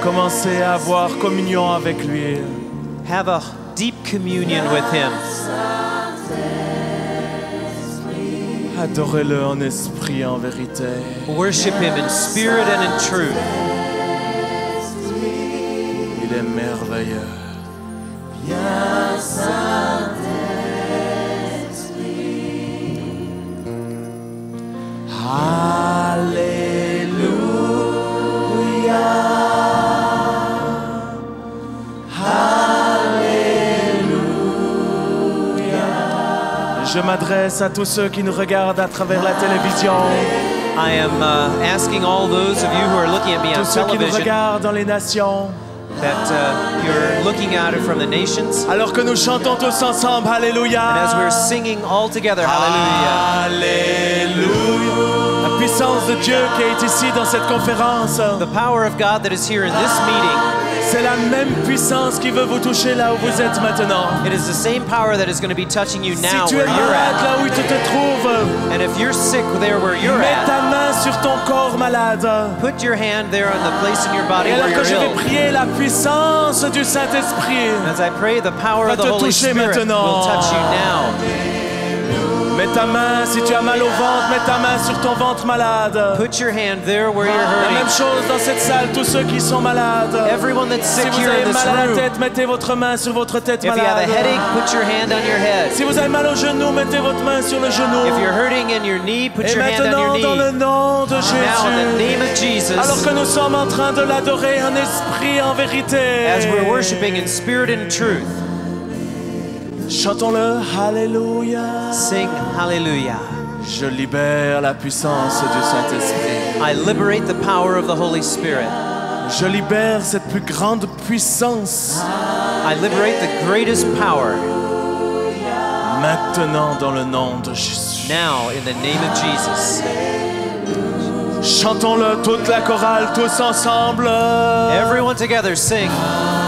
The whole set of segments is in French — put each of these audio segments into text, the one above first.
Commencez à avoir communion avec lui. Have a deep communion with Him. Adorez-le en esprit et en vérité. Worship Him in spirit and in truth. Il est merveilleux. Je m'adresse à tous ceux qui nous regardent à travers la télévision. I am asking all those of you who are looking at me on Tous ceux qui nous television regardent dans les nations. that you're looking at it from the nations. Alors que nous chantons tous ensemble, Alléluia. And as we're singing all together, hallelujah. Alléluia. La puissance de Dieu qui est ici dans cette conférence, The power of God that is here in this meeting, c'est la même puissance qui veut vous toucher là où vous êtes maintenant. it is the same power that is going to be touching you Si now tu es where you're malade at. là où tu te trouves, And if you're sick there where you're mets at, ta main sur ton corps malade. put your hand there on the place in your body Et where alors que je you're vais ill. prier, la puissance du Saint-Esprit As I pray, the power va of the te Holy toucher Spirit maintenant. will touch you now. Mets ta main, si tu as mal au ventre, mets ta main sur ton ventre malade. Put your hand there where you're La même hurting. chose dans cette salle, tous ceux qui sont malades. Everyone that's Si sick vous here in avez this mal à la room, tête, mettez votre main sur votre tête if you have a malade. headache, put your hand on your head. Si vous avez mal au genou, mettez votre main sur le genou. If you're hurting in your knee, put Et your hand on maintenant, your dans le knee. nom de Now, in the Jésus, name of Jesus, alors que nous sommes en train de l'adorer en esprit, en vérité, as we're worshiping in spirit and truth, chantons-le, Alléluia. sing hallelujah. Je libère la puissance du Saint-Esprit. I liberate the power of the Holy Spirit. Je libère cette plus grande puissance I liberate the greatest power maintenant dans le nom de Jésus. now in the name of Jesus. Chantons-le, toute la chorale, tous ensemble, Everyone together sing.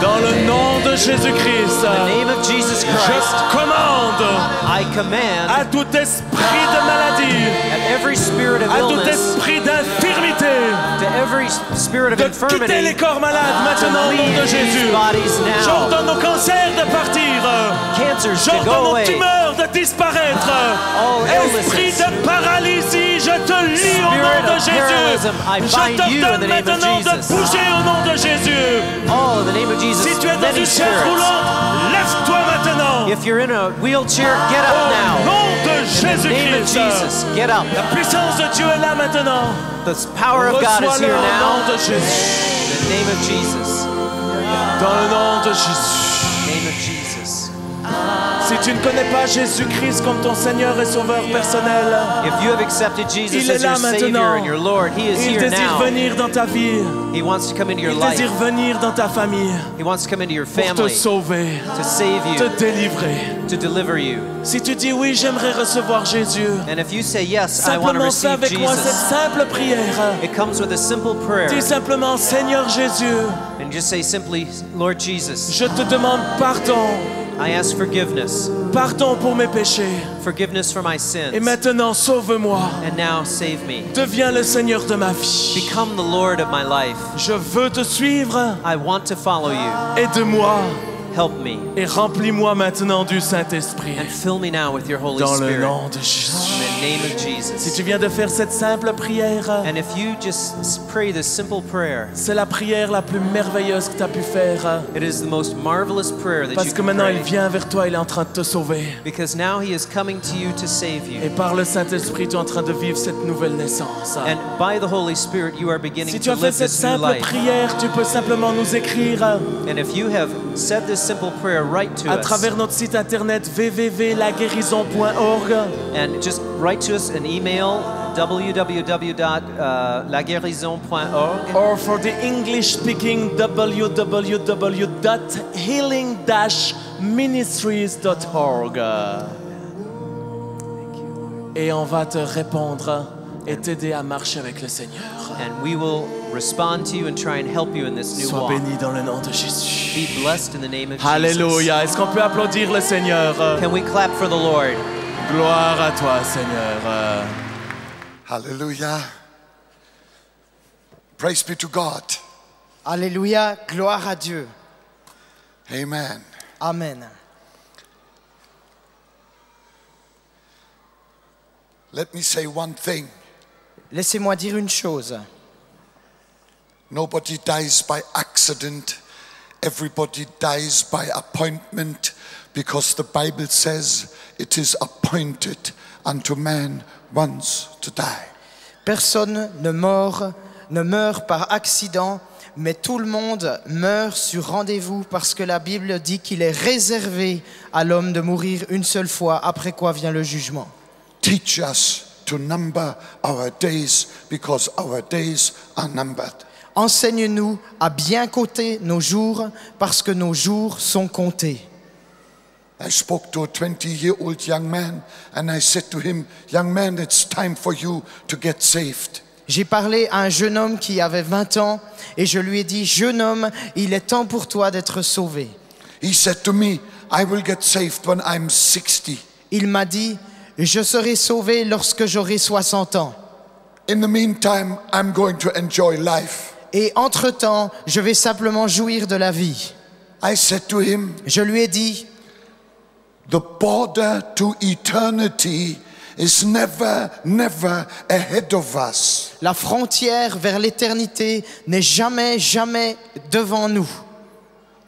dans le nom de Jésus-Christ. In the name of Jesus Christ, Je commande I command à tout esprit de maladie, at every spirit of à tout illness, esprit d'infirmité, to every spirit of de quitter les infirmity, corps malades maintenant au nom de leave these Jésus. bodies now. J'ordonne aux cancers de partir. Cancers to go J'ordonne aux away. tumeurs de disparaître. All Esprit illnesses. de paralysie, je te lie au nom Spirit de of Jésus. parallelism, I Je bind you in t'ordonne the name of maintenant de Jesus. bouger au nom de Jésus. All in the name of Jesus. Si tu es dans Many une chaise spirits. roulante, lève-toi maintenant. If you're in a wheelchair, get up Au now. nom de In the name of Jésus-Christ. Jesus, get up. La puissance de Dieu est là maintenant. The power of God is Reçois-le here au nom now. de Jésus. In the name of Jesus. Dans le nom de Jésus. Name of Jesus. Si tu ne connais pas Jésus-Christ comme ton Seigneur et Sauveur personnel, If you have accepted Jesus Il est as là your Savior maintenant. and your Lord, He is il here désire now. venir dans ta vie. He wants to come into your Il life. désire venir dans ta famille He wants to come into your pour te family sauver, to save te you, délivrer. to deliver you. Si tu dis oui, j'aimerais recevoir Jésus, And if you say, yes, I want to simplement fais receive avec moi cette Jesus, simple prière. it comes with a simple prayer. Dis simplement, Seigneur Jésus, And just say simply, Lord Jesus, je te demande pardon. I ask forgiveness. Pardon pour mes péchés. Forgiveness for my Et sins. maintenant, sauve-moi. And now save me. Deviens le Seigneur de ma vie. Become the Lord of my life. Je veux te suivre. I want to follow you. Aide-moi Help me. et remplis-moi maintenant du Saint-Esprit. And fill me now with your Holy Dans le Spirit. nom de Jésus. In the name of Si Jesus. tu viens de faire cette simple prière, And if you just pray this simple prayer, c'est la prière la plus merveilleuse que tu as pu faire. it is the most marvelous prayer that Parce you que can maintenant, il pray. vient vers toi, il est en train de te sauver. Because now He is coming to you to save Et you. par le Saint-Esprit, tu es en train de vivre cette nouvelle naissance. And by the Holy Spirit, you are beginning Si tu to as fait live cette this new simple life. prière, tu peux simplement nous écrire And if you have said this simple prayer, write to à us. travers notre site internet www.laguérison.org And just write to us an email, www.laguérison.org. or for the English speaking www.healing-ministries.org. Et on va te répondre et t'aider à marcher avec le Seigneur. And we will respond to you and try and help you in this new Sois walk. béni dans le nom de Jésus. Be blessed in the name of Jesus. Alléluia. Est-ce qu'on peut applaudir le Seigneur? Can we clap for the Lord? Gloire à toi, Seigneur. Hallelujah. Praise be to God. Alléluia, gloire à Dieu. Amen. Amen. Let me say one thing. Laissez-moi dire une chose. Nobody dies by accident. Everybody dies by appointment, because the Bible says it is appointed unto man once to die. Personne ne meurt par accident, mais tout le monde meurt sur rendez-vous parce que la Bible dit qu'il est réservé à l'homme de mourir une seule fois, après quoi vient le jugement. Teach us to number our days, because our days are numbered. Enseigne-nous à bien compter nos jours parce que nos jours sont comptés. I spoke to a 20-year-old young man and I said to him, young man, it's time for you to get saved. J'ai parlé à un jeune homme qui avait 20 ans et je lui ai dit, jeune homme, il est temps pour toi d'être sauvé. He said to me, I will get saved when I'm 60. Il m'a dit, je serai sauvé lorsque j'aurai 60 ans. In the meantime, I'm going to enjoy life. Et entre-temps, je vais simplement jouir de la vie. I said to him, Je lui ai dit, the border to eternity is never ahead of us. la frontière vers l'éternité n'est jamais devant nous.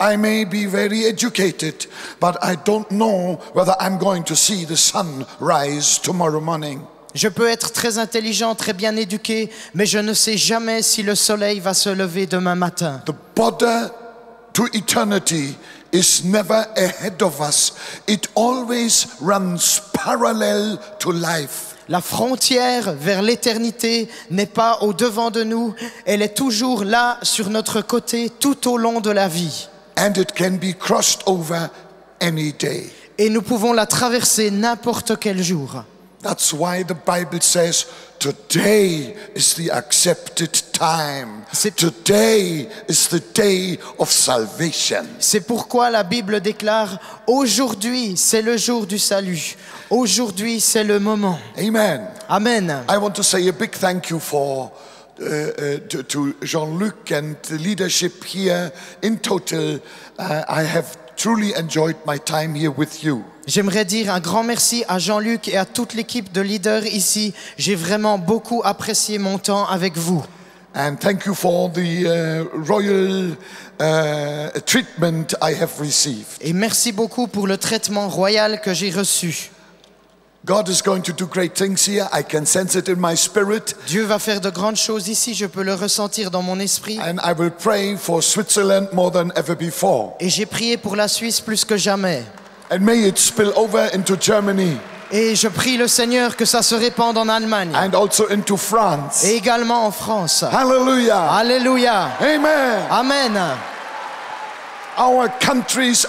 I may be very educated, but I don't know whether I'm going to see the sun rise tomorrow morning. Je peux être très intelligent, très bien éduqué, mais je ne sais jamais si le soleil va se lever demain matin. The border to eternity is never ahead of us. It always runs parallel to life. La frontière vers l'éternité n'est pas au-devant de nous, elle est toujours là sur notre côté tout au long de la vie. And it can be crossed over any day. Et nous pouvons la traverser n'importe quel jour. That's why the Bible says today is the accepted time. Today is the day of salvation. C'est pourquoi la Bible déclare « Aujourd'hui, c'est le jour du salut. Aujourd'hui, c'est le moment. Amen. » Amen. I want to say a big thank you to Jean-Luc and the leadership here. In total, I have truly enjoyed my time here with you. J'aimerais dire un grand merci à Jean-Luc et à toute l'équipe de leaders ici. J'ai vraiment beaucoup apprécié mon temps avec vous. And thank you for the royal treatment I have received. Et merci beaucoup pour le traitement royal que j'ai reçu. God is going to do great things here. I can sense it in my spirit. Dieu va faire de grandes choses ici, je peux le ressentir dans mon esprit. And I will pray for Switzerland more than ever before. Et j'ai prié pour la Suisse plus que jamais. And may it spill over into Germany. Et je prie le Seigneur que ça se répande en Allemagne. And also into France. Et également en France. Hallelujah. Alléluia. Amen. Amen. Our countries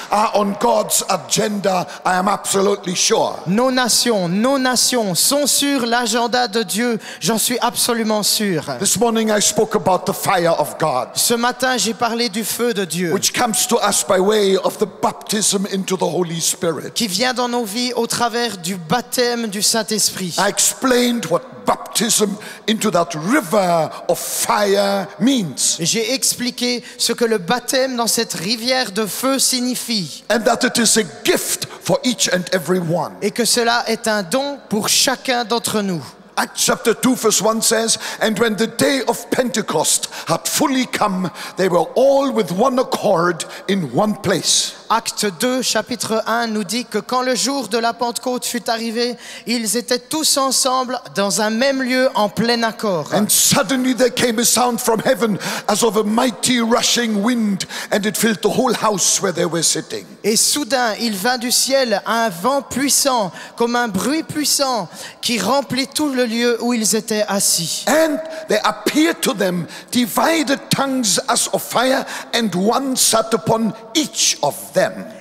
are on God's agenda, I am absolutely sure. Nos nations sont sur l'agenda de Dieu, j'en suis absolument sûr. This morning I spoke about the fire of God, Ce matin, j'ai parlé du feu de Dieu which comes to us by way of the baptism into the Holy Spirit. qui vient dans nos vies au travers du baptême du Saint-Esprit. I explained what baptism into that river of fire means. J'ai expliqué ce que le baptême dans cette rivière de feu signifie And that it is a gift for each and every one. et que cela est un don pour chacun d'entre nous. Acts chapter 2 verse 1 says, and when the day of Pentecost had fully come, they were all with one accord in one place. Acte 2, chapitre 1 nous dit que quand le jour de la Pentecôte fut arrivé, ils étaient tous ensemble dans un même lieu en plein accord. And suddenly there came a sound from heaven as of a mighty rushing wind, and it filled the whole house where they were sitting. Et soudain, il vint du ciel un vent puissant, comme un bruit puissant, qui remplit tout le lieu où ils étaient assis. And there appeared to them divided tongues as of fire, and one sat upon each of them.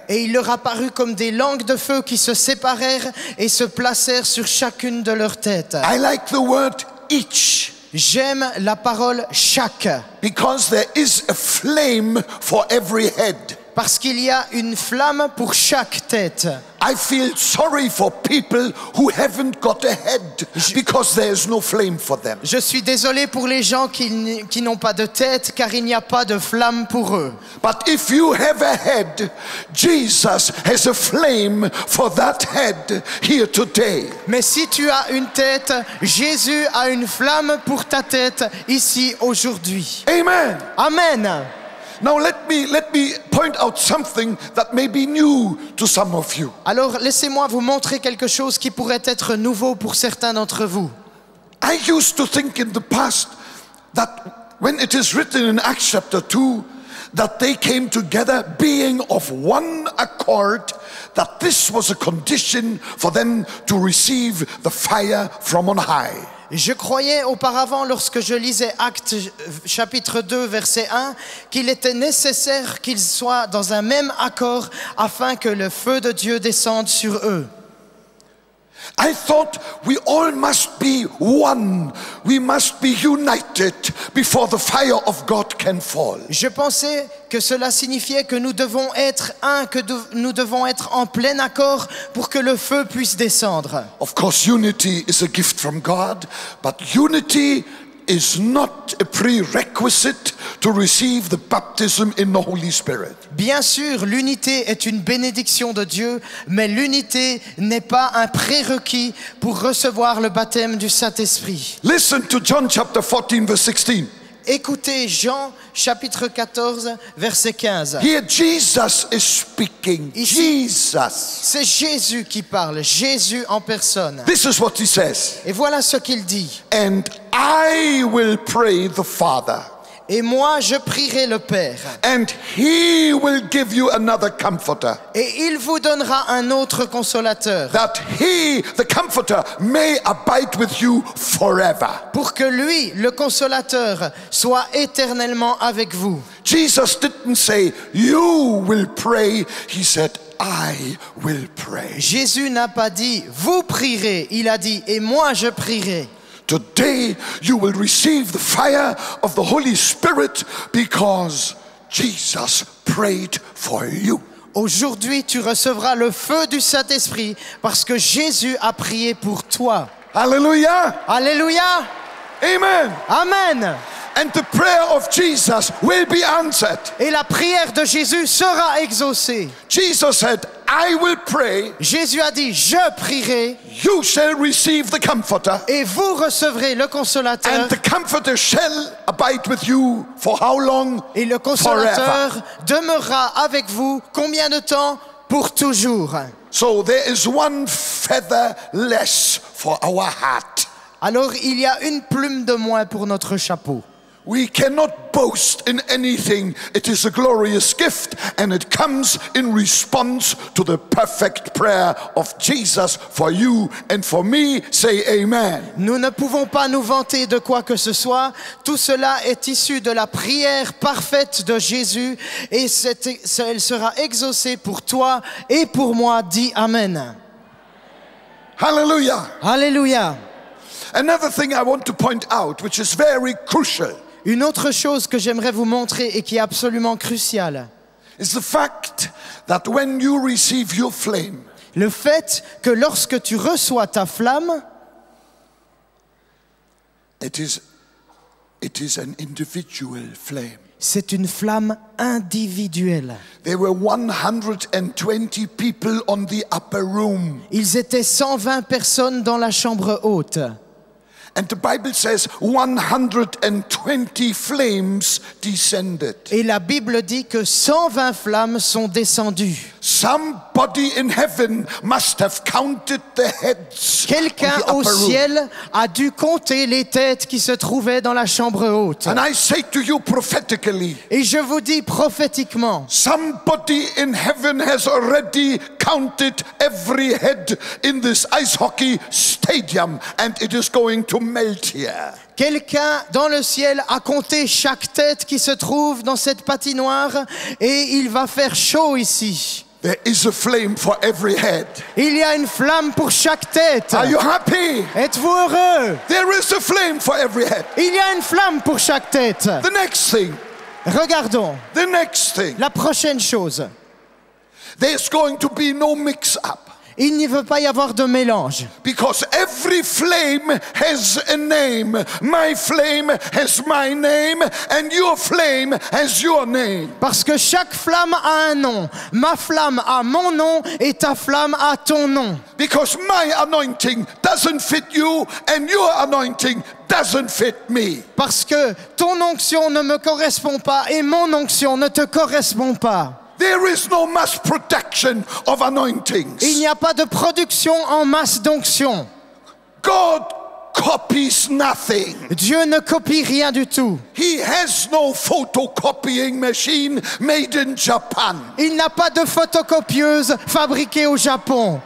Et il leur apparut comme des langues de feu qui se séparèrent et se placèrent sur chacune de leurs têtes. I like the word each, J'aime la parole chaque, because there is a flame for every head. Parce qu'il y a une flamme pour chaque tête. I feel sorry for people who haven't got a head because there is no flame for them. Je suis désolé pour les gens qui n'ont pas de tête, car il n'y a pas de flamme pour eux. But if you have a head, Jesus has a flame for that head here today. Mais si tu as une tête, Jésus a une flamme pour ta tête ici aujourd'hui. Amen. Amen. Now let me point out something that may be new to some of you. Alors laissez-moi vous montrer quelque chose qui pourrait être nouveau pour certains d'entre vous. I used to think in the past that when it is written in Acts chapter 2 that they came together being of one accord, that this was a condition for them to receive the fire from on high. Je croyais auparavant, lorsque je lisais Actes chapitre 2 verset 1, qu'il était nécessaire qu'ils soient dans un même accord afin que le feu de Dieu descende sur eux. I thought we all must be one. We must be united before the fire of God can fall. Je pensais que cela signifiait que nous devons être un, que nous devons être en plein accord pour que le feu puisse descendre. Of course, unity is a gift from God, but unity is not a prerequisite to receive the baptism in the Holy Spirit. Bien sûr, l'unité est une bénédiction de Dieu, mais l'unité n'est pas un prérequis pour recevoir le baptême du Saint-Esprit. Listen to John chapter 14 verse 16. Écoutez Jean chapitre 14 verset 15. Here Jesus is speaking. Ici, Jesus. c'est Jésus qui parle, Jésus en personne. This is what he says. Et voilà ce qu'il dit. And I will pray the Father. Et moi, je prierai le Père. And he will give you another comforter. Et il vous donnera un autre consolateur. That he, the comforter, may abide with you forever. Pour que lui, le consolateur, soit éternellement avec vous. Jesus didn't say, you will pray. He said, I will pray. Jésus n'a pas dit, vous prierez. Il a dit, et moi je prierai. Today you will receive the fire of the Holy Spirit because Jesus prayed for you. Aujourd'hui, tu recevras le feu du Saint-Esprit parce que Jésus a prié pour toi. Hallelujah. Alléluia. Amen. Amen. And the prayer of Jesus will be answered. Et la prière de Jésus sera exaucée. Jesus said, I will pray. Jésus a dit, je prierai. You shall receive the comforter. Et vous recevrez le consolateur. And the comforter shall abide with you for how long? Et le consolateur demeurera avec vous combien de temps? Pour toujours. So there is one feather less for our hat. Alors il y a une plume de moins pour notre chapeau. We cannot boast in anything. It is a glorious gift and it comes in response to the perfect prayer of Jesus for you and for me. Say amen. Nous ne pouvons pas nous vanter de quoi que ce soit. Tout cela est issu de la prière parfaite de Jésus et elle sera exaucée pour toi et pour moi. Dis amen. Hallelujah. Alléluia. Another thing I want to point out, which is very crucial, Une autre chose que j'aimerais vous montrer et qui est absolument cruciale, is the fact that when you receive your flame, le fait que lorsque tu reçois ta flamme, it is an individual flame. c'est une flamme individuelle. There were 120 people on the upper room. Ils étaient 120 personnes dans la chambre haute. And the Bible says 120 flames descended. Et la Bible dit que 120 flammes sont descendues. Somebody in heaven must have counted the heads. Quelqu'un on the au upper room. ciel a dû compter les têtes qui se trouvaient dans la chambre haute. And I say to you prophetically, Et je vous dis prophétiquement, somebody in heaven has already counted every head in this ice hockey stadium and it is going to melt here. quelqu'un dans le ciel a compté chaque tête qui se trouve dans cette patinoire et il va faire chaud ici. There is a flame for every head. Il y a une flamme pour chaque tête. Are you happy? Êtes-vous heureux? There is a flame for every head. Il y a une flamme pour chaque tête. The next thing, Regardons The next thing, la prochaine chose. there's going to be no mix-up. Il n'y veut pas y avoir de mélange. Because every flame has a name. My flame has my name, and your flame has your name. Parce que chaque flamme a un nom. Ma flamme a mon nom et ta flamme a ton nom. Because my anointing doesn't fit you, and your anointing doesn't fit me. Parce que ton onction ne me correspond pas et mon onction ne te correspond pas. There is no mass production of anointings. Il n'y a pas de production en masse d'onction. God copies nothing. Dieu ne copie rien du tout. He has no photocopying machine made in Japan. Il n'a pas de photocopieuse fabriquée au Japon.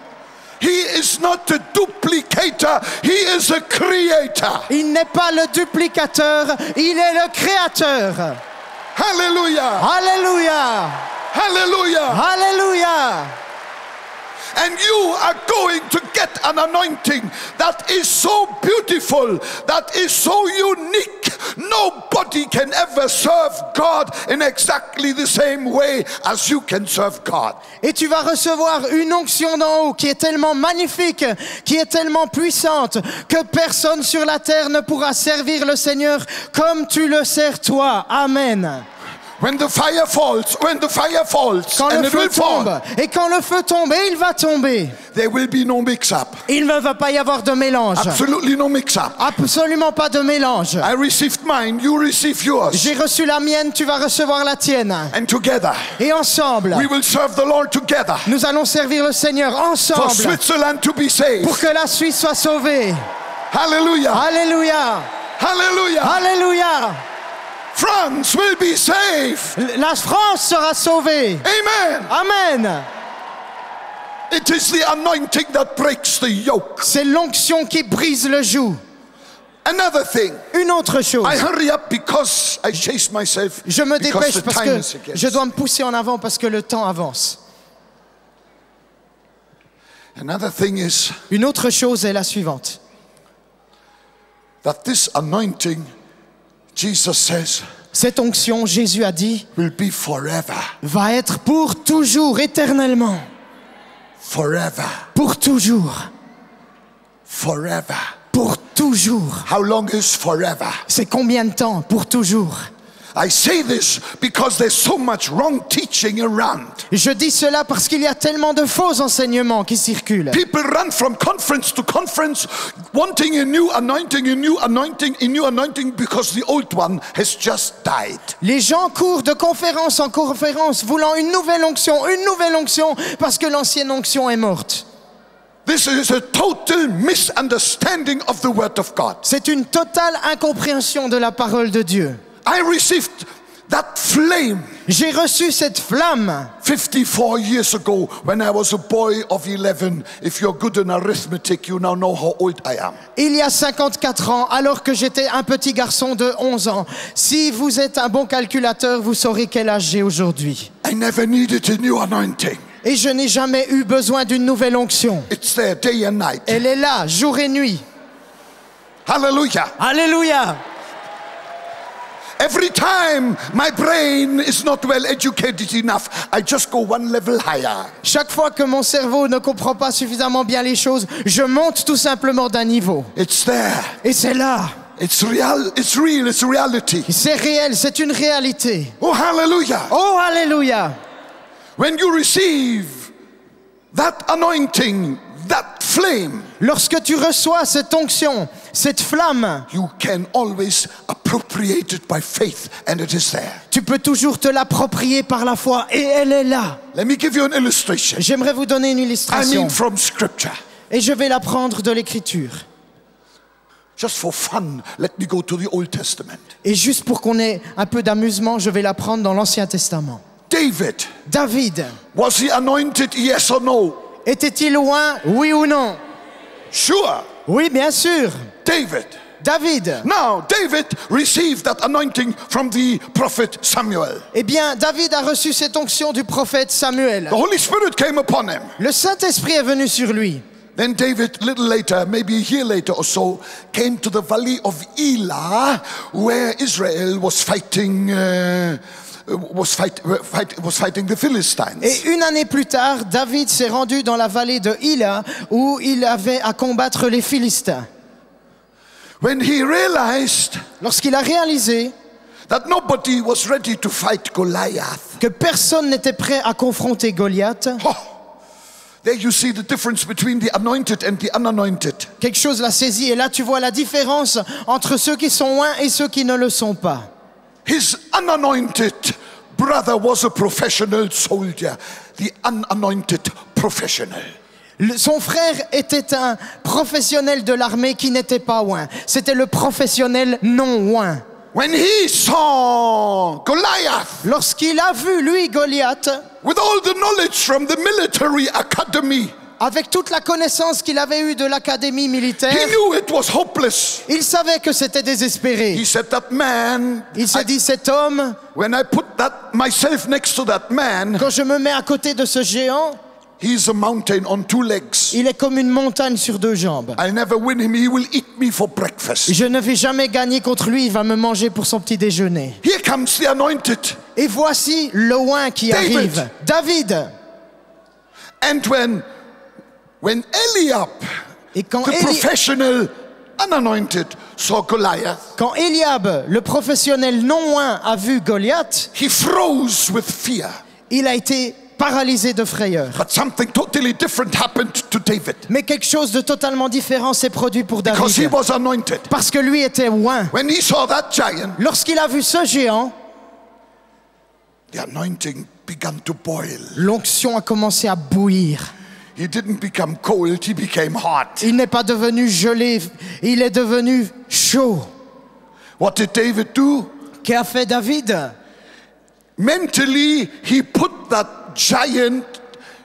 He is not a duplicator, he is a creator. Il n'est pas le duplicateur, il est le créateur. Hallelujah. Alléluia! Hallelujah. Alléluia! And you are going to get an anointing that is so beautiful, that is so unique. Nobody can ever serve God in exactly the same way as you can serve God. Et tu vas recevoir une onction d'en haut qui est tellement magnifique, qui est tellement puissante, que personne sur la terre ne pourra servir le Seigneur comme tu le sers toi. Amen. When the fire falls, Quand and le it will feu tombe, fall, et quand le feu tombe, et il va tomber, there will be no mix-up. il ne va pas y avoir de mélange. Absolutely no mix-up. Absolument pas de mélange. I received mine, you receive yours. J'ai reçu la mienne, tu vas recevoir la tienne. And together, Et ensemble, we will serve the Lord together. nous allons servir le Seigneur For ensemble Switzerland to be saved. pour que la Suisse soit sauvée. Hallelujah. Alléluia! Hallelujah. Alléluia! France will be saved. La France sera sauvée. Amen. Amen. It is the anointing that breaks the yoke. C'est l'onction qui brise le joug. Another thing. Une autre chose. I hurry up because I chase myself. Je me because dépêche the parce time que is against. je dois me pousser en avant parce que le temps avance. Another thing is Une autre chose est la suivante. that this anointing, Jesus says, Cette onction, Jésus a dit, will be forever. va être pour toujours, éternellement. Forever. Pour toujours. Forever. Pour toujours. How long is forever? C'est combien de temps? Pour toujours. I say this because there's so much wrong teaching around. Je dis cela parce qu'il y a tellement de faux enseignements qui circulent. People run from conference to conference wanting a new anointing, a new anointing, a new anointing because the old one has just died. Les gens courent de conférence en conférence voulant une nouvelle onction parce que l'ancienne onction est morte. This is a total misunderstanding of the word of God. C'est une totale incompréhension de la parole de Dieu. I received that flame J'ai reçu cette flamme 54 years ago when I was a boy of 11. If you're good in arithmetic, you now know how old I am. il y a 54 ans, alors que j'étais un petit garçon de 11 ans. Si vous êtes un bon calculateur, vous saurez quel âge j'ai aujourd'hui. I never needed a new anointing. Et je n'ai jamais eu besoin d'une nouvelle onction. It's there day and night. Elle est là, jour et nuit. Hallelujah. Alléluia! Every time my brain is not well educated enough, I just go one level higher. Chaque fois que mon cerveau ne comprend pas suffisamment bien les choses, je monte tout simplement d'un niveau. It's there. Et c'est là. It's real. It's real. It's reality. C'est réel, c'est une réalité. Oh, hallelujah. Oh, alléluia! When you receive that anointing, that flame, Lorsque tu reçois cette onction, cette flamme, you can always appropriate it by faith, and it is there. tu peux toujours te l'approprier par la foi et elle est là. Let me give you an illustration. J'aimerais vous donner une I illustration mean from scripture. et je vais la prendre de l'Écriture. Just for fun, let me go to the Old Testament. Et juste pour qu'on ait un peu d'amusement, je vais la prendre dans l'Ancien Testament. David, Was he anointed, yes or no? était-il loin, oui ou non? Sure. Oui, bien sûr. David. Now, David received that anointing from the prophet Samuel. Eh bien, David a reçu cette onction du prophète Samuel. The Holy Spirit came upon him. Le Saint-Esprit est venu sur lui. Then David, a little later, maybe a year later or so, came to the valley of Elah, where Israel was fighting the Philistines. Et une année plus tard, David s'est rendu dans la vallée de Hila où il avait à combattre les Philistins. When he realized Lorsqu'il a réalisé that nobody was ready to fight Goliath, que personne n'était prêt à confronter Goliath, oh, there you see the difference between the anointed and the unanointed. quelque chose l'a saisi. Et là, tu vois la différence entre ceux qui sont oints et ceux qui ne le sont pas. His unanointed brother was a professional soldier, the unanointed professional. Son frère était un professionnel de l'armée qui n'était pas oint. C'était le professionnel non oint. When he saw Goliath, Lorsqu'il a vu, lui, Goliath, with all the knowledge from the military academy, avec toute la connaissance qu'il avait eue de l'académie militaire, he knew it was hopeless. il savait que c'était désespéré. He said, that man, Il s'est dit, cet homme, when I put myself next to that man, quand je me mets à côté de ce géant, he's a mountain on two legs. il est comme une montagne sur deux jambes. I'll never win him. He will eat me for breakfast. Je ne vais jamais gagner contre lui, il va me manger pour son petit déjeuner. Here comes the anointed. Et voici le oint qui David. arrive. David. And when Eliab, Et quand the professional unanointed, saw Goliath, Quand Eliab, le professionnel non oint, a vu Goliath, he froze with fear. il a été paralysé de frayeur. But something totally different happened to David, Mais quelque chose de totalement différent s'est produit pour because he David. was anointed. Parce que lui était oint. When he saw that giant, Lorsqu'il a vu ce géant, the anointing began to boil. l'onction a commencé à bouillir. He didn't become cold, he became hot. Il n'est pas devenu gelé, il est devenu chaud. What did David do? Qu'a fait David? Mentally, he put that giant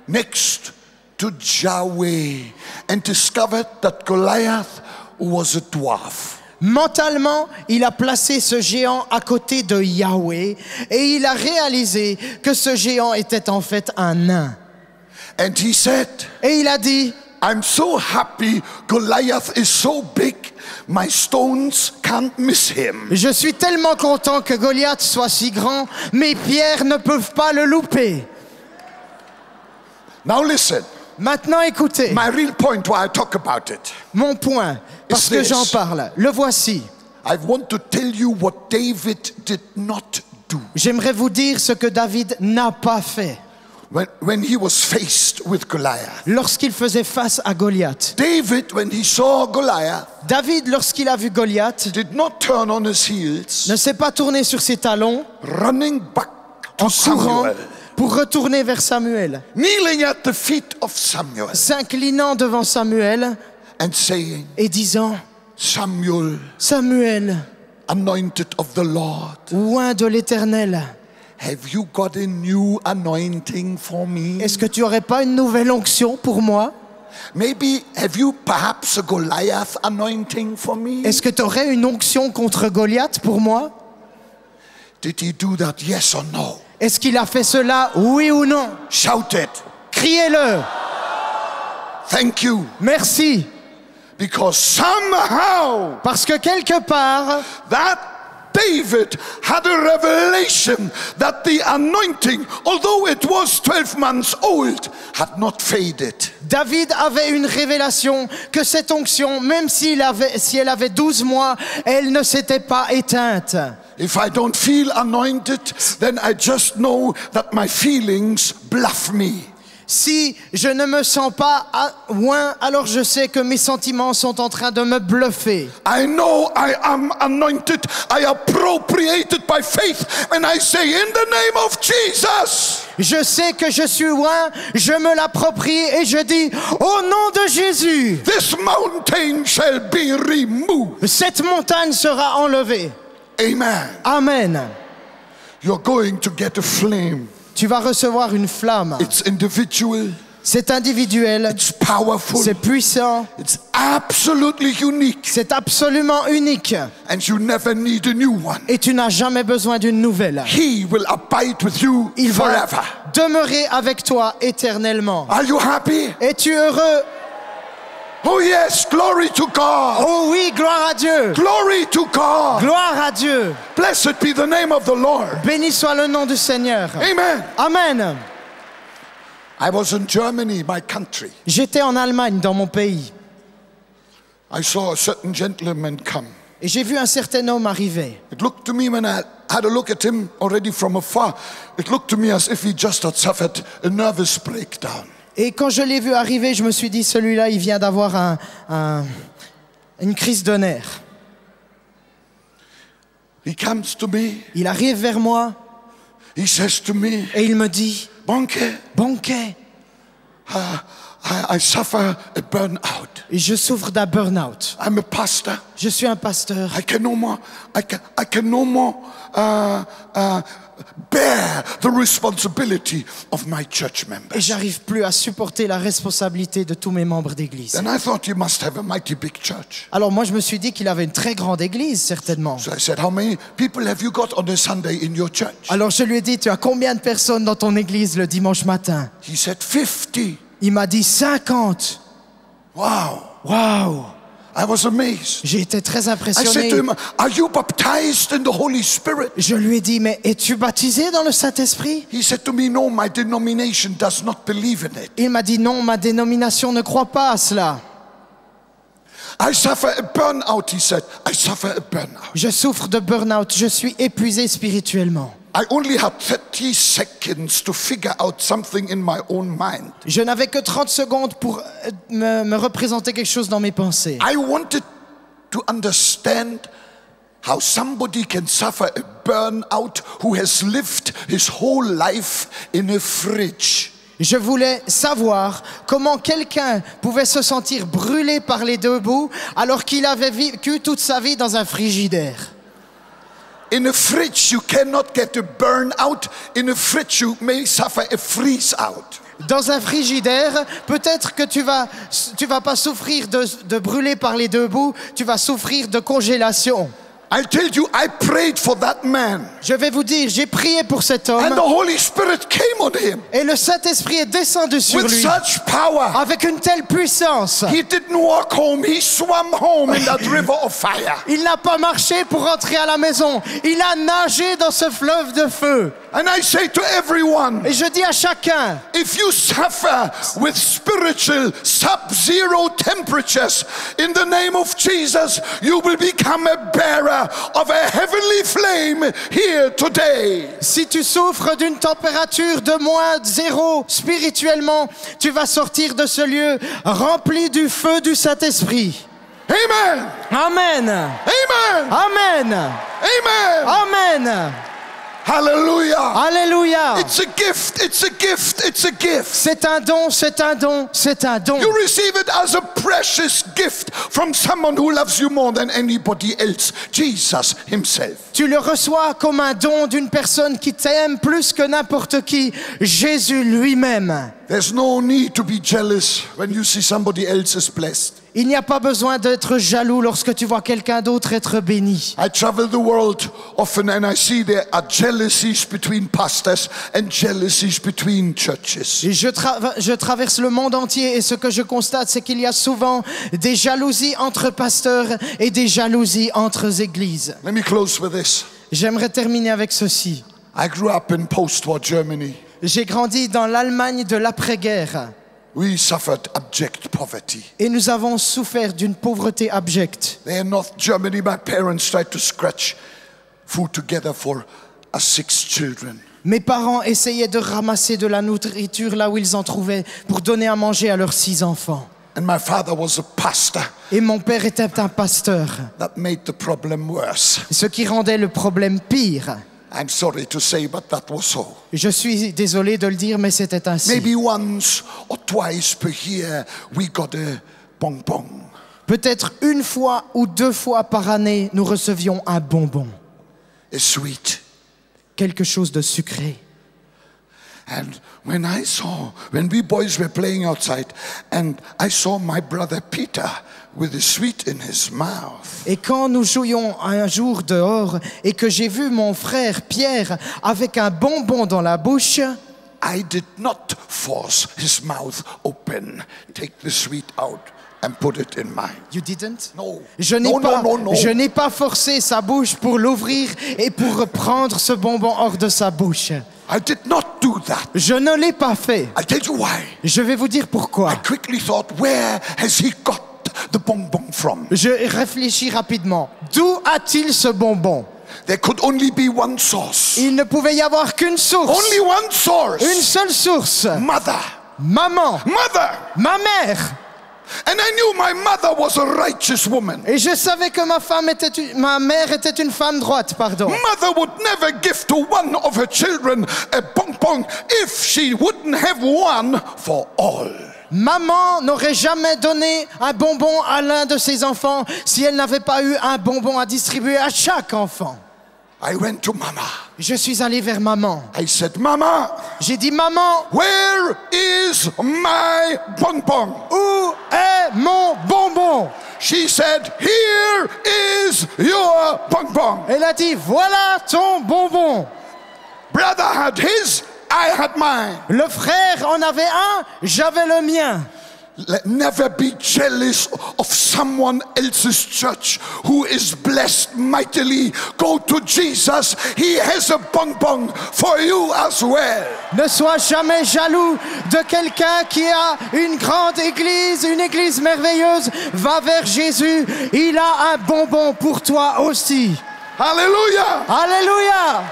next to Yahweh and discovered that Goliath was a dwarf. Mentalement, il a placé ce géant à côté de Yahweh et il a réalisé que ce géant était en fait un nain. And he said, Et il a dit, I'm so happy Goliath is so big, my stones can't miss him. je suis tellement content que Goliath soit si grand, mes pierres ne peuvent pas le louper. Now listen, Maintenant écoutez, my real point why I talk about it. mon point, parce que this. j'en parle, le voici. I want to tell you what David did not do J'aimerais vous dire ce que David n'a pas fait when he was faced with Goliath. lorsqu'il faisait face à Goliath. David, when he saw Goliath, David, lorsqu'il a vu Goliath, did not turn on his heels, ne s'est pas tourné sur ses talons running back to en courant Samuel, pour retourner vers Samuel, kneeling at the feet of Samuel s'inclinant devant Samuel and saying, et disant, Samuel, Samuel, anointed of the Lord, oint de l'Éternel, have you got a new anointing for me? est-ce que tu n'aurais pas une nouvelle onction pour moi? Maybe have you perhaps a Goliath anointing for me? Est-ce que tu aurais une onction contre Goliath pour moi? Did he do that? Yes or no? Est-ce qu'il a fait cela, oui ou non? Shout it. Criez-le. Thank you. Merci. Because somehow Parce que quelque part, that David had a revelation that the anointing, although it was 12 months old, had not faded. David avait une révélation que cette onction, même si elle avait 12 mois, elle ne s'était pas éteinte. If I don't feel anointed, then I just know that my feelings bluff me. Si je ne me sens pas oint, alors je sais que mes sentiments sont en train de me bluffer. I know I am anointed. I appropriate it by faith when I say in the name of Jesus. Je sais que je suis oint, je me l'approprie et je dis au nom de Jésus, This mountain shall be removed. cette montagne sera enlevée. Amen. Amen. You're going to get a flame. Tu vas recevoir une flamme. It's individual. C'est individuel, It's powerful. c'est puissant, It's absolutely unique. c'est absolument unique. And you never need a new one. Et tu n'as jamais besoin d'une nouvelle. He will abide with you Il va forever. demeurer avec toi éternellement. Are you happy? Es-tu heureux? Oh yes, glory to God. Oh oui, gloire à Dieu. Glory to God. Gloire à Dieu. Blessed be the name of the Lord. Béni soit le nom du Seigneur. Amen. Amen. I was in Germany, my country. J'étais en Allemagne, dans mon pays. I saw a certain gentleman come. Et j'ai vu un certain homme arriver. It looked to me when I had a look at him already from afar, it looked to me as if he just had suffered a nervous breakdown. Et quand je l'ai vu arriver, je me suis dit, celui-là, il vient d'avoir une crise de nerfs. He comes to me, Il arrive vers moi he says to me, et il me dit, Bonke, Bonke, I suffer a burnout. je souffre d'un burn-out. I'm a pastor. Je suis un pasteur. I can no more bear the responsibility of my church Et members. j'arrive plus à supporter la responsabilité de tous mes membres d'église. Then I thought you must have a mighty big church. Alors moi, je me suis dit qu'il avait une très grande église, certainement. So I said, how many people have you got on a Sunday in your church? Alors je lui ai dit, tu as combien de personnes dans ton église le dimanche matin? He said, 50. Il m'a dit 50. Wow. Waouh! I was amazed. J'ai été très I said impressionné. to him, are you baptized in the Holy Spirit? Je lui ai dit, mais es-tu baptisé dans le Saint-Esprit? He said to me, no, my denomination does not believe in it. Il m'a dit, non, ma dénomination ne croit pas à cela. I suffer a burnout, he said. I suffer a burnout. Je souffre de burn-out, je suis épuisé spirituellement. I only had 30 seconds to figure out something in my own mind. Je n'avais que 30 secondes pour me représenter quelque chose dans mes pensées. I wanted to understand how somebody can suffer a burnout who has lived his whole life in a fridge. Je voulais savoir comment quelqu'un pouvait se sentir brûlé par les deux bouts alors qu'il avait vécu toute sa vie dans un frigidaire. In a fridge, you cannot get a burnout. In a fridge, you may suffer a freeze out. Dans un frigidaire, peut-être que tu vas pas souffrir de brûler par les deux bouts, tu vas souffrir de congélation. I tell you, I prayed for that man. Je vais vous dire, j'ai prié pour cet And homme the Holy Spirit came on him et le Saint-Esprit est descendu sur with lui such power. avec une telle puissance. He didn't walk home, he swam home in that river of fire. Il n'a pas marché pour rentrer à la maison, il a nagé dans ce fleuve de feu. And I say to everyone, Et je dis à chacun, if you suffer with spiritual sub-zero temperatures, in the name of Jesus, you will become a bearer of a heavenly flame here today. si tu souffres d'une température de -0 spirituellement, tu vas sortir de ce lieu rempli du feu du Saint-Esprit. Amen. Amen. Amen. Amen. Amen. Amen. Hallelujah. Alléluia. It's a gift. It's a gift. It's a gift. C'est un don, c'est un don, c'est un don. You receive it as a precious gift from someone who loves you more than anybody else, Jesus himself. Tu le reçois comme un don d'une personne qui t'aime plus que n'importe qui, Jésus lui-même. There's no need to be jealous when you see somebody else is blessed. Il n'y a pas besoin d'être jaloux lorsque tu vois quelqu'un d'autre être béni. I travel the world often and I see there are jealousies between pastors and jealousies between churches. Et je traverse le monde entier et ce que je constate, c'est qu'il y a souvent des jalousies entre pasteurs et des jalousies entre églises. Let me close with this. J'aimerais terminer avec ceci. I grew up in post-war Germany. J'ai grandi dans l'Allemagne de l'après-guerre We suffered abject poverty. et nous avons souffert d'une pauvreté abjecte. There in North Germany, my parents tried to scratch food together for us 6 children. Mes parents essayaient de ramasser de la nourriture là où ils en trouvaient pour donner à manger à leurs 6 enfants. And my father was a pastor. Et mon père était un pasteur, That made the problem worse. ce qui rendait le problème pire. I'm sorry to say, but that was so. Je suis désolé de le dire, mais c'était ainsi. Maybe once or twice per year, we got a bonbon. Peut-être une fois ou 2 fois par année, nous recevions un bonbon, A sweet. quelque chose de sucré. And when we boys were playing outside, and I saw my brother Peter with a sweet in his mouth. Et quand nous jouions un jour dehors et que j'ai vu mon frère Pierre avec un bonbon dans la bouche, I did not force his mouth open. Take the sweet out. and put it in mine. You didn't? No. Je n'ai No, pas, no, no, no. je n'ai pas forcé sa bouche pour l'ouvrir et pour prendre ce bonbon hors de sa bouche. I did not do that. Je ne l'ai pas fait. I'll tell you why. Je vais vous dire pourquoi. I quickly thought, where has he got the bonbon from? Je réfléchis rapidement. D'où a-t-il ce bonbon? There could only be one source. Il ne pouvait y avoir qu'une source. Only one source. Une seule source. Mother. Maman. Mother. Ma mère. And I knew my mother was a righteous woman. Et je savais que ma mère était une femme droite, pardon. Mother would never give to one of her children a bonbon if she wouldn't have one for all. Maman n'aurait jamais donné un bonbon à l'un de ses enfants si elle n'avait pas eu un bonbon à distribuer à chaque enfant. I went to Mama. Je suis allé vers maman. I said, Mama, J'ai dit, maman, where is my bonbon? où est mon bonbon? She said, here is your bonbon. Elle a dit, voilà ton bonbon. Brother had his, I had mine. Le frère en avait un, j'avais le mien. Let never be jealous of someone else's church who is blessed mightily. Go to Jesus. He has a bonbon for you as well. Ne sois jamais jaloux de quelqu'un qui a une grande église, une église merveilleuse. Va vers Jésus, il a un bonbon pour toi aussi. Hallelujah. Alléluia.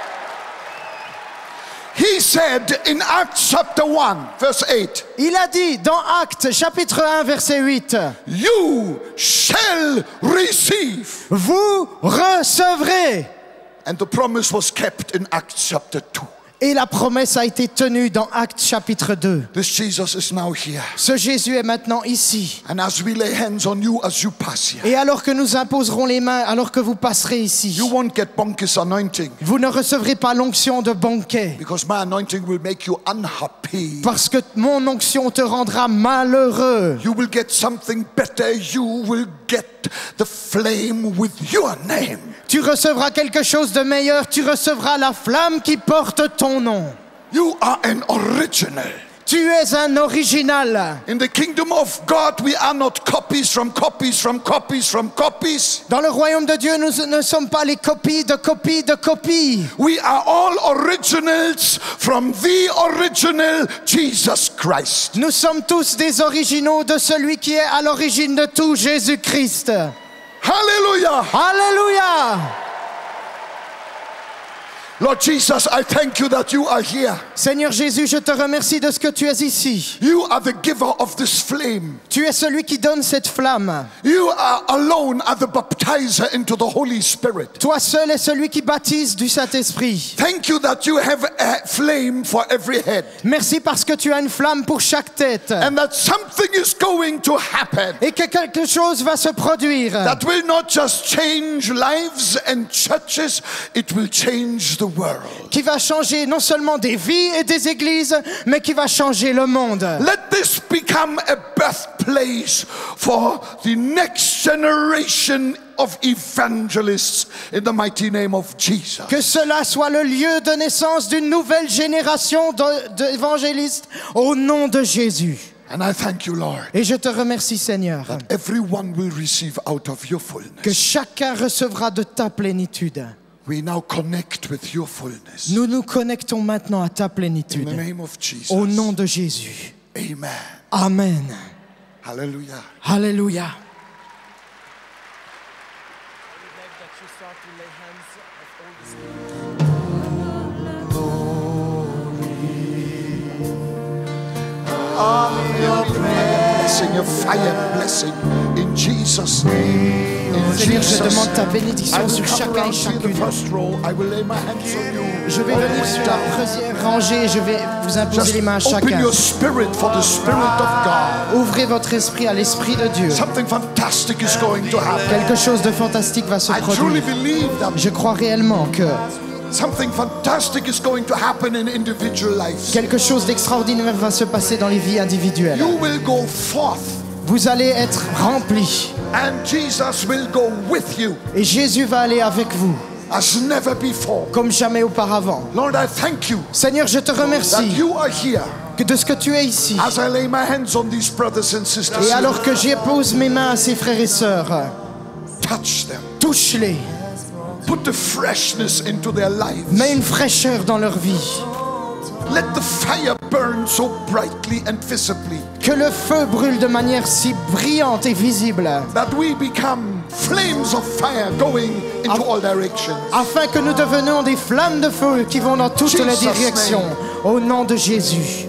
He said in Acts chapter 1, verse 8, Il a dit dans Actes chapitre 1 verset 8, you shall receive. vous recevrez. And the promise was kept in Acts chapter 2. Et la promesse a été tenue dans Actes chapitre 2. This Jesus is now here. Ce Jésus est maintenant ici. And as we lay hands on you as you pass here, Et alors que nous imposerons les mains, alors que vous passerez ici, you won't get bonkers anointing vous ne recevrez pas l'onction de banquet. because my anointing will make you unhappy. Parce que mon onction te rendra malheureux. You will get something better. You will get the flame with your name. Tu recevras quelque chose de meilleur. Tu recevras la flamme qui porte ton nom. You are an original. Tu es un original. In the kingdom of God, we are not copies from copies from copies from copies. Dans le royaume de Dieu, nous ne sommes pas les copies de copies de copies. We are all originals from the original Jesus Christ. Nous sommes tous des originaux de celui qui est à l'origine de tout, Jésus-Christ. Hallelujah. Alléluia. Lord Jesus, I thank you that you are here. Seigneur Jésus, je te remercie de ce que tu es ici. You are the giver of this flame. Tu es celui qui donne cette flamme. You are alone are the baptizer into the Holy Spirit. Toi seul es celui qui baptise du Saint-Esprit. Thank you that you have a flame for every head. Merci parce que tu as une flamme pour chaque tête. And that something is going to happen. Et que quelque chose va se produire. That will not just change lives and churches, it will change the world. Qui va changer non seulement des vies et des églises, mais qui va changer le monde. Let this become a birthplace for the next generation of evangelists in the mighty name of Jesus. Que cela soit le lieu de naissance d'une nouvelle génération d'évangélistes au nom de Jésus. And I thank you, Lord, Et je te remercie, Seigneur, that everyone will receive out of your que fullness. chacun recevra de ta plénitude. We now connect with your fullness. Nous nous connectons maintenant à ta In the plénitude. name of Jesus. Au nom de Jésus. Amen. Amen. Hallelujah. Alléluia. Blessing, your fire blessing in Jesus' name. In Seigneur, je Jesus' demande ta I bénédiction will sur come chacun et around to the chacune. first row. I will lay my hands on you. Je vais venir sur la première rangée et je vais vous imposer Just les mains à open chacun. your spirit for the Spirit of God. Ouvrez votre esprit à l'Esprit de Dieu. Something fantastic is going to happen. Quelque chose de fantastique va se I truly produire. believe that Je crois réellement que something fantastic is going to happen in individual lives. quelque chose d'extraordinaire va se passer dans les vies individuelles. You will go forth Vous allez être remplis and Jesus will go with you et Jésus va aller avec vous as never before. comme jamais auparavant. Lord, I thank you Seigneur, je te that remercie you are here de ce que tu es ici. As I lay my hands on these brothers and sisters, Et alors que j'épose mes mains à ces frères et sœurs, touch them. touche-les, Put the freshness into their lives. mets une fraîcheur dans leur vie. Let the fire burn so brightly and visibly Que le feu brûle de manière si brillante et visible, that we become flames of fire going into all directions. afin que nous devenions des flammes de feu qui vont dans toutes les Jesus' directions. Au nom de Jésus.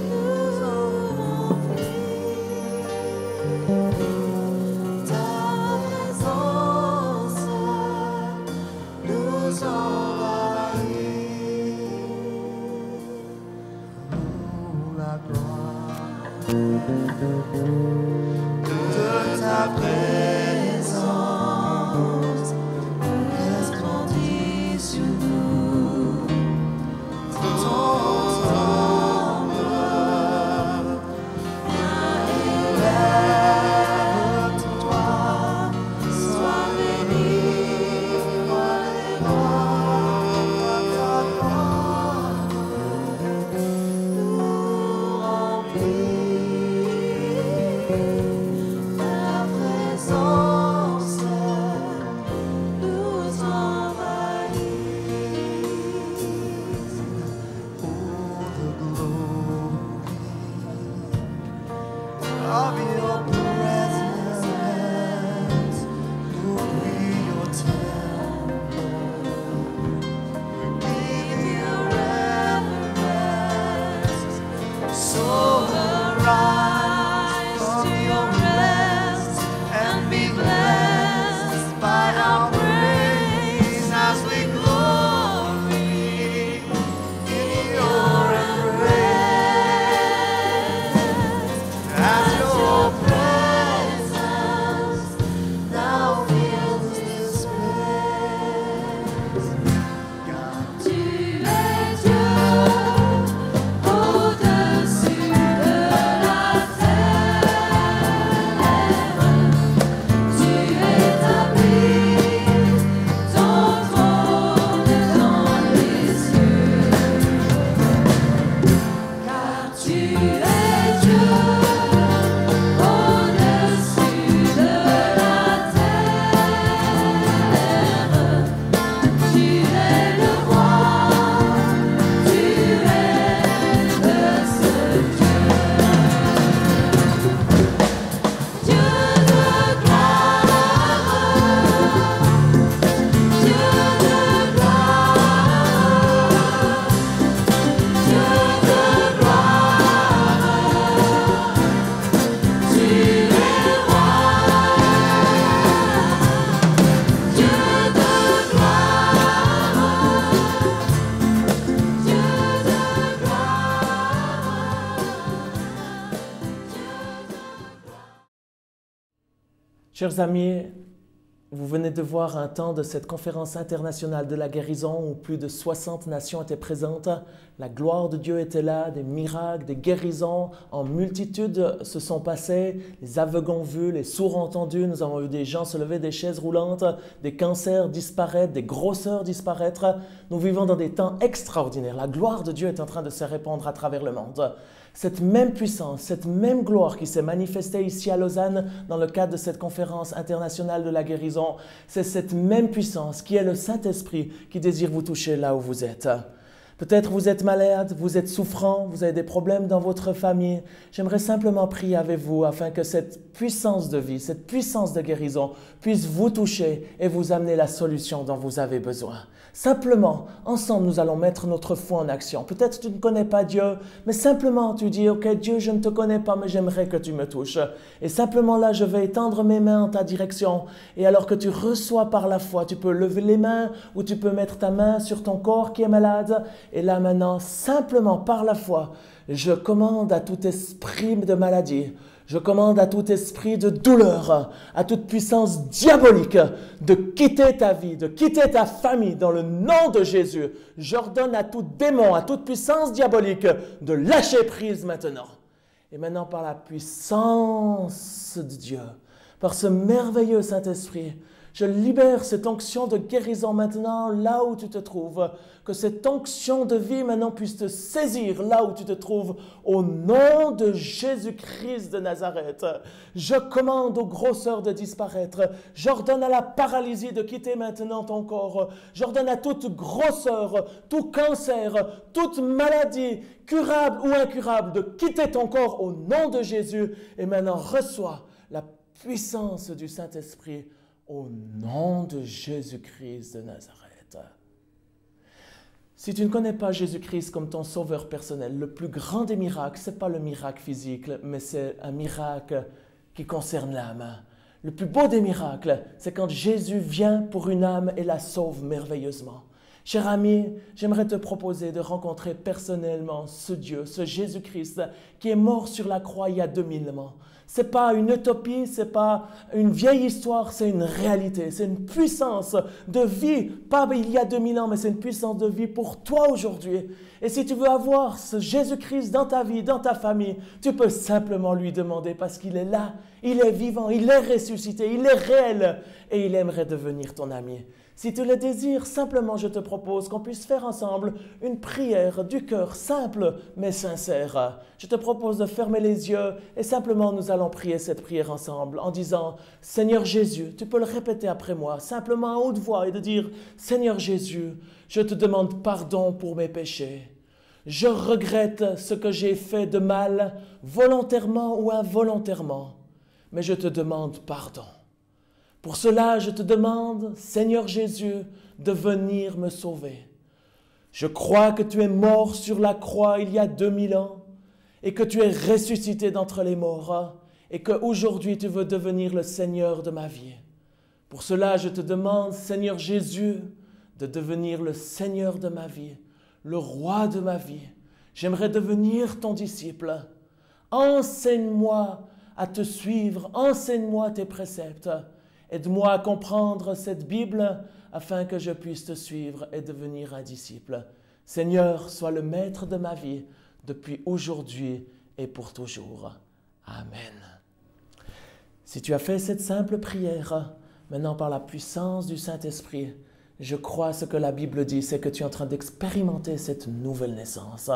Chers amis, vous venez de voir un temps de cette conférence internationale de la guérison où plus de 60 nations étaient présentes. La gloire de Dieu était là, des miracles, des guérisons en multitude se sont passés. Les aveugles ont vu, les sourds ont entendu. Nous avons vu des gens se lever des chaises roulantes, des cancers disparaître, des grosseurs disparaître. Nous vivons dans des temps extraordinaires. La gloire de Dieu est en train de se répandre à travers le monde. Cette même puissance, cette même gloire qui s'est manifestée ici à Lausanne dans le cadre de cette conférence internationale de la guérison, c'est cette même puissance qui est le Saint-Esprit qui désire vous toucher là où vous êtes. Peut-être vous êtes malade, vous êtes souffrant, vous avez des problèmes dans votre famille. J'aimerais simplement prier avec vous afin que cette puissance de vie, cette puissance de guérison puisse vous toucher et vous amener la solution dont vous avez besoin. Simplement, ensemble, nous allons mettre notre foi en action. Peut-être tu ne connais pas Dieu, mais simplement tu dis, « Ok, Dieu, je ne te connais pas, mais j'aimerais que tu me touches. » Et simplement là, je vais étendre mes mains en ta direction. Et alors que tu reçois par la foi, tu peux lever les mains ou tu peux mettre ta main sur ton corps qui est malade. Et là maintenant, simplement par la foi, je commande à tout esprit de maladie, je commande à tout esprit de douleur, à toute puissance diabolique de quitter ta vie, de quitter ta famille dans le nom de Jésus. J'ordonne à tout démon, à toute puissance diabolique de lâcher prise maintenant. Et maintenant par la puissance de Dieu, par ce merveilleux Saint-Esprit, Je libère cette onction de guérison maintenant là où tu te trouves. Que cette onction de vie maintenant puisse te saisir là où tu te trouves. Au nom de Jésus-Christ de Nazareth, je commande aux grosseurs de disparaître. J'ordonne à la paralysie de quitter maintenant ton corps. J'ordonne à toute grosseur, tout cancer, toute maladie, curable ou incurable, de quitter ton corps au nom de Jésus. Et maintenant, reçois la puissance du Saint-Esprit au nom de Jésus-Christ de Nazareth. Si tu ne connais pas Jésus-Christ comme ton sauveur personnel, le plus grand des miracles, ce n'est pas le miracle physique, mais c'est un miracle qui concerne l'âme. Le plus beau des miracles, c'est quand Jésus vient pour une âme et la sauve merveilleusement. Cher ami, j'aimerais te proposer de rencontrer personnellement ce Dieu, ce Jésus-Christ qui est mort sur la croix il y a 2000 ans. Ce n'est pas une utopie, ce n'est pas une vieille histoire, c'est une réalité, c'est une puissance de vie, pas il y a 2000 ans, mais c'est une puissance de vie pour toi aujourd'hui. Et si tu veux avoir ce Jésus-Christ dans ta vie, dans ta famille, tu peux simplement lui demander parce qu'il est là, il est vivant, il est ressuscité, il est réel et il aimerait devenir ton ami. Si tu le désires, simplement je te propose qu'on puisse faire ensemble une prière du cœur simple mais sincère. Je te propose de fermer les yeux et simplement nous allons prier cette prière ensemble en disant « Seigneur Jésus », tu peux le répéter après moi, simplement à haute voix et de dire « Seigneur Jésus, je te demande pardon pour mes péchés. Je regrette ce que j'ai fait de mal, volontairement ou involontairement, mais je te demande pardon. Pour cela, je te demande, Seigneur Jésus, de venir me sauver. Je crois que tu es mort sur la croix il y a 2000 ans et que tu es ressuscité d'entre les morts et qu'aujourd'hui tu veux devenir le Seigneur de ma vie. Pour cela, je te demande, Seigneur Jésus, de devenir le Seigneur de ma vie, le roi de ma vie. J'aimerais devenir ton disciple. Enseigne-moi à te suivre, enseigne-moi tes préceptes. Aide-moi à comprendre cette Bible afin que je puisse te suivre et devenir un disciple. Seigneur, sois le maître de ma vie depuis aujourd'hui et pour toujours. Amen. Si tu as fait cette simple prière, maintenant par la puissance du Saint-Esprit, je crois ce que la Bible dit, c'est que tu es en train d'expérimenter cette nouvelle naissance.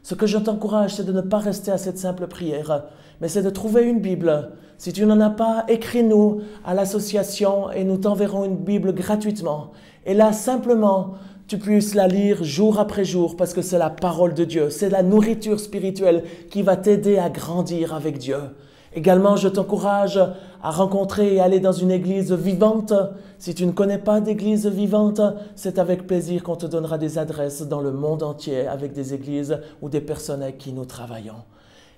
Ce que je t'encourage, c'est de ne pas rester à cette simple prière, mais c'est de trouver une Bible. Si tu n'en as pas, écris-nous à l'association et nous t'enverrons une Bible gratuitement. Et là, simplement, tu puisses la lire jour après jour parce que c'est la parole de Dieu. C'est la nourriture spirituelle qui va t'aider à grandir avec Dieu. Également, je t'encourage à rencontrer et aller dans une église vivante. Si tu ne connais pas d'église vivante, c'est avec plaisir qu'on te donnera des adresses dans le monde entier avec des églises ou des personnes avec qui nous travaillons.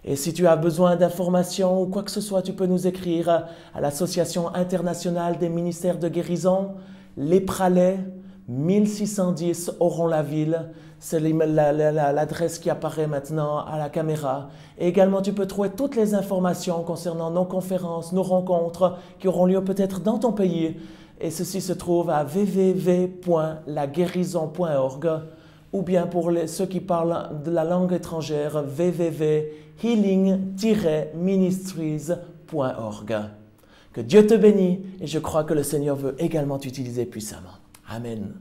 Et si tu as besoin d'informations ou quoi que ce soit, tu peux nous écrire à l'Association internationale des ministères de guérison, Les Pralais, 1610 Oron-la-Ville. C'est l'adresse qui apparaît maintenant à la caméra. Et également, tu peux trouver toutes les informations concernant nos conférences, nos rencontres qui auront lieu peut-être dans ton pays. Et ceci se trouve à www.laguérison.org ou bien pour ceux qui parlent de la langue étrangère, www.healing-ministries.org. Que Dieu te bénisse et je crois que le Seigneur veut également t'utiliser puissamment. Amen.